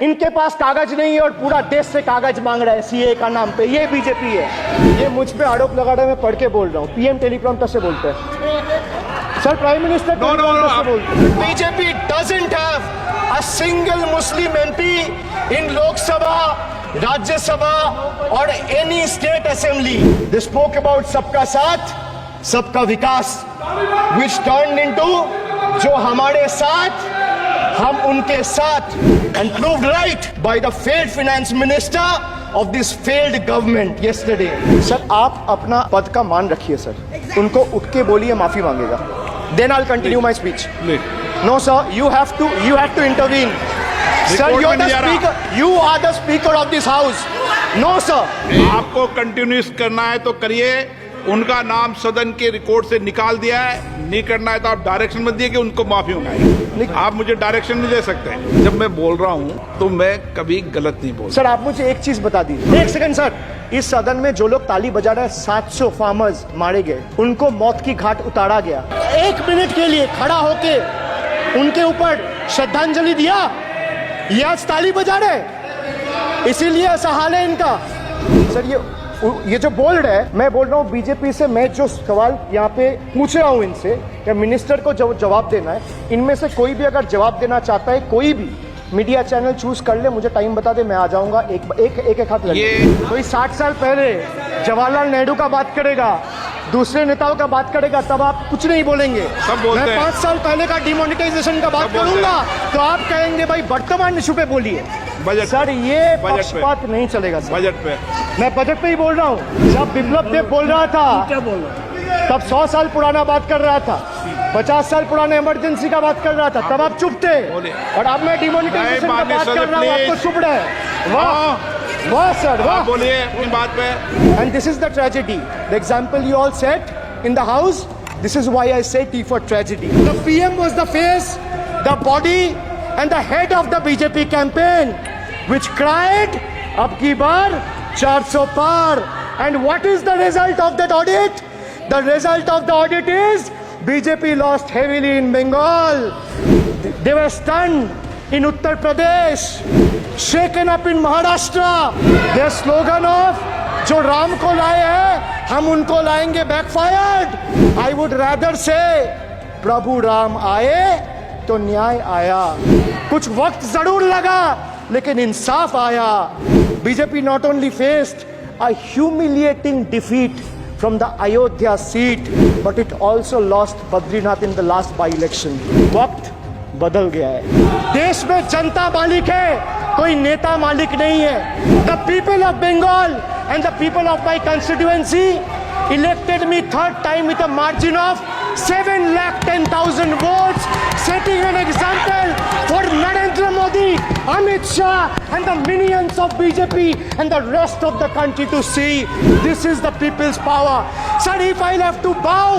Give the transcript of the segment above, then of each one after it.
इनके पास कागज नहीं है और पूरा देश से कागज मांग रहा है सीए का नाम पे। ये बीजेपी है। ये मुझ पे आरोप लगा रहा है, मैं पढ़ के बोल रहा हूँ। पीएम टेलीप्रॉम्प्टर से बोलते हैं सर, प्राइम मिनिस्टर टेलीप्रॉम्प्टर से बोलते हैं। BJP doesn't have a single Muslim MP in Lok Sabha, Rajya Sabha और any state assembly. They spoke about सबका साथ सबका विकास, which turned into जो हमारे साथ हम उनके साथ, and proved right by the failed finance minister of this failed government yesterday. Sir आप अपना पद का मान रखिए सर, उनको उठ के बोलिए माफी मांगेगा, then I'll continue my speech. No sir, you have to intervene. Sir, you're the speaker. You are the speaker of this house. No sir. आपको कंटिन्यूस करना है तो करिए। उनका नाम सदन के रिकॉर्ड से निकाल दिया है। नहीं करना है तो आप डायरेक्शन मत दिए कि उनको माफी मंगाए। आप मुझे डायरेक्शन नहीं दे सकते। जब मैं बोल रहा हूँ तो मैं कभी गलत नहीं बोल। सर आप मुझे एक चीज बता दीजिए, एक सेकंड सर। इस सदन में जो लोग ताली बजा रहे हैं, 700 फार्मर्स मारे गए, उनको मौत की घाट उतारा गया। 1 मिनट के लिए खड़ा होके उनके ऊपर श्रद्धांजलि दिया, ये आज ताली बजा रहे, इसीलिए ऐसा हाल है इनका। सर ये जो बोल रहे हैं, मैं बोल रहा हूँ बीजेपी से, मैं जो सवाल यहाँ पे पूछ रहा हूँ इनसे, या मिनिस्टर को जवाब देना है, इनमें से कोई भी अगर जवाब देना चाहता है, कोई भी मीडिया चैनल चूज कर ले, मुझे टाइम बता दे, मैं आ जाऊंगा। एक हाथ लगे। कोई 60 साल पहले जवाहरलाल नेहरू का बात करेगा, दूसरे नेताओं का बात करेगा, तब आप कुछ नहीं बोलेंगे। मैं 5 साल पहले का डिमोनेटाइजेशन का बात करूंगा तो आप कहेंगे भाई वर्तमान इशू पे बोलिए। सर ये पक्षपात नहीं चलेगा सर। बजट पे मैं बजट पे ही बोल रहा हूँ। जब बिप्लब देव बोल रहा था तब 100 साल पुराना बात कर रहा था, 50 साल पुराने इमरजेंसी का बात कर रहा था, तब आप चुप थे। और अब मैं डिमोनेटाइजेशन का बात कर रहा हूँ, आपको चुप रहे। वाह वाह सर वाह, बोलिए अपनी बात पे। And this is the tragedy, the example you all set in the house, this is why I say T for tragedy. The PM was the face, the body and the head of the BJP campaign which cried अब की बार 400 पार। And what is the result of that audit? The result of the audit is BJP lost heavily in Bengal. They were stunned in Uttar Pradesh, shaken up in Maharashtra. Their slogan of जो राम को लाए हैं हम उनको लाएंगे backfired. I would rather say प्रभु राम आए तो न्याय आया। कुछ वक्त जरूर लगा लेकिन इंसाफ आया। BJP not only faced a humiliating defeat from the Ayodhya seat, but it also lost Badrinath in the last by-election. वक्त बदल गया है। देश में जनता मालिक है, कोई नेता मालिक नहीं है। The people of Bengal and the people of my constituency elected me 3rd time with a margin of 7,10,000 votes, setting an example for Narendra Modi, Amit Shah and the minions of BJP and the rest of the country to see. This is the people's power. Sir, if I'll have to bow,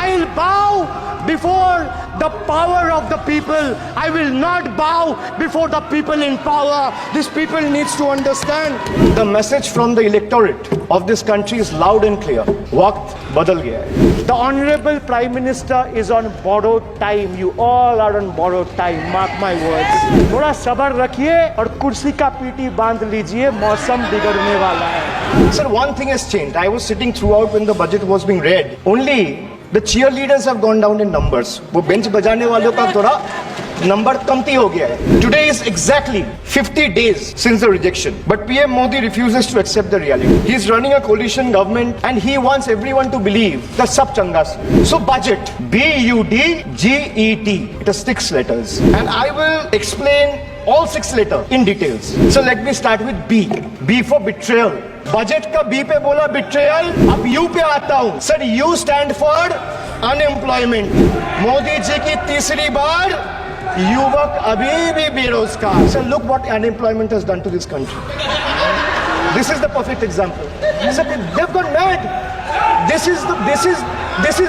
I'll bow before the power of the people. I will not bow before the people in power. These people needs to understand. The message from the electorate of this country is loud and clear. वक्त बदल गया है। The Honorable Prime Minister is on borrowed time. You all are on borrowed time. Mark my words. थोड़ा सब्र रखिए और कुर्सी का पीटी बांध लीजिए, मौसम बिगड़ने वाला है। Sir, one thing has changed. I was sitting throughout when the budget was being read. Only the cheerleaders have gone down in numbers. वो बेंच बजाने वालों का थोड़ा नंबर कमती हो गया है। Today is exactly 50 days since the rejection, but PM Modi refuses to accept the reality. He is running a coalition government and he wants everyone to believe that sab changa se. So budget, B-U-D-G-E-T, it has 6 letters, and I will explain all 6 letters in details. So let me start with B. B for betrayal. Budget का B पे बोला betrayal, अब U पे आता हूं। Sir U stand for unemployment. Modi ji की तीसरी बार युवक अभी भी बेरोजगार। Sir look what unemployment has done to this country. This is the perfect example. Sir they have gone mad. This is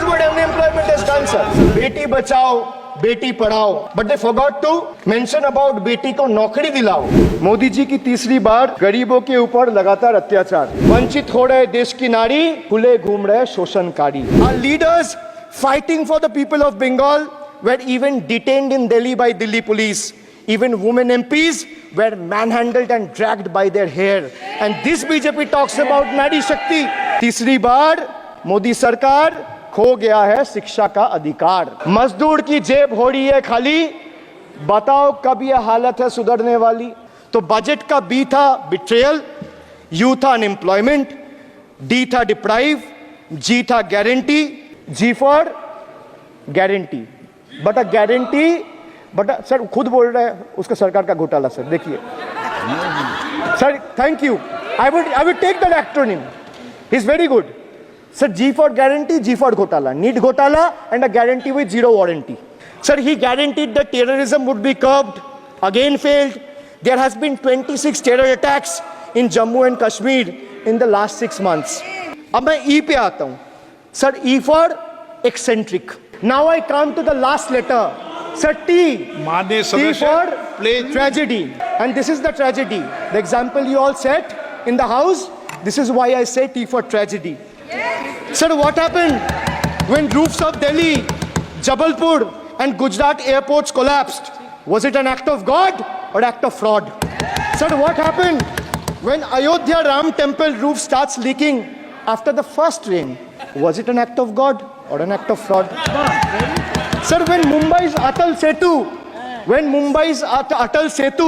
what unemployment has done sir. बेटी बचाओ बेटी पढ़ाओ, but they forgot to mention about बेटी को नौकरी दिलाओ। मोदी जी की तीसरी बार गरीबों के ऊपर लगातार अत्याचार, वंचित हो रहे देश की नारी, खुले घूम रहे शोषणकारी। Our leaders fighting for the people of Bengal were even detained in Delhi by Delhi police. Even women MPs were manhandled and dragged by their hair. And this BJP talks about Nari Shakti. तीसरी बार मोदी सरकार खो गया है शिक्षा का अधिकार. मजदूर की जेब हो रही है खाली. बताओ कब ये हालत है सुधरने वाली. तो बजट का बी था बिट्रेयल, यू था अनएम्प्लॉयमेंट, डी था डिप्राइव, जी था guarantee, G for guarantee. But a guarantee, but sir खुद बोल रहा है उसका सरकार का घोटाला. सर देखिए sir, thank you. I would take that acronym. He is very good. Sir, G for guarantee, G for Ghotala. Need Ghotala and a guarantee with zero warranty. Sir, he guaranteed that terrorism would be curbed. Again failed. There has been 26 terror attacks in Jammu and Kashmir in the last 6 months. अब मैं E पे आता हूँ. Sir, E for eccentric. Now I come to the last letter. Sir, T. माननीय T सदस्य, for please. tragedy. And this is the tragedy. The example you all set in the house. This is why I say T for tragedy. Sir, what happened when roofs of Delhi, Jabalpur and Gujarat airports collapsed? Was it an act of God or act of fraud? Sir, what happened when Ayodhya Ram temple roof starts leaking after the first rain? Was it an act of God or an act of fraud? Sir, when Mumbai's Atal Setu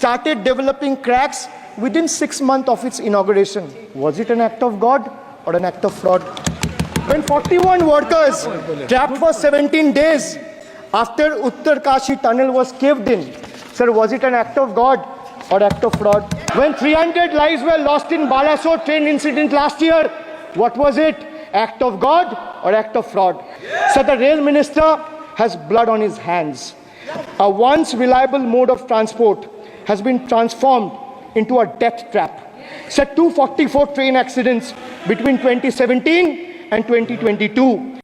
started developing cracks within 6 months of its inauguration, was it an act of God or an act of fraud? When 41 workers trapped for 17 days after Uttarkashi tunnel was caved in, sir, was it an act of God or act of fraud? When 300 lives were lost in Balasore train incident last year, what was it? Act of God or act of fraud? So the rail minister has blood on his hands. A once reliable mode of transport has been transformed into a death trap. So 244 train accidents between 2017 and 2022.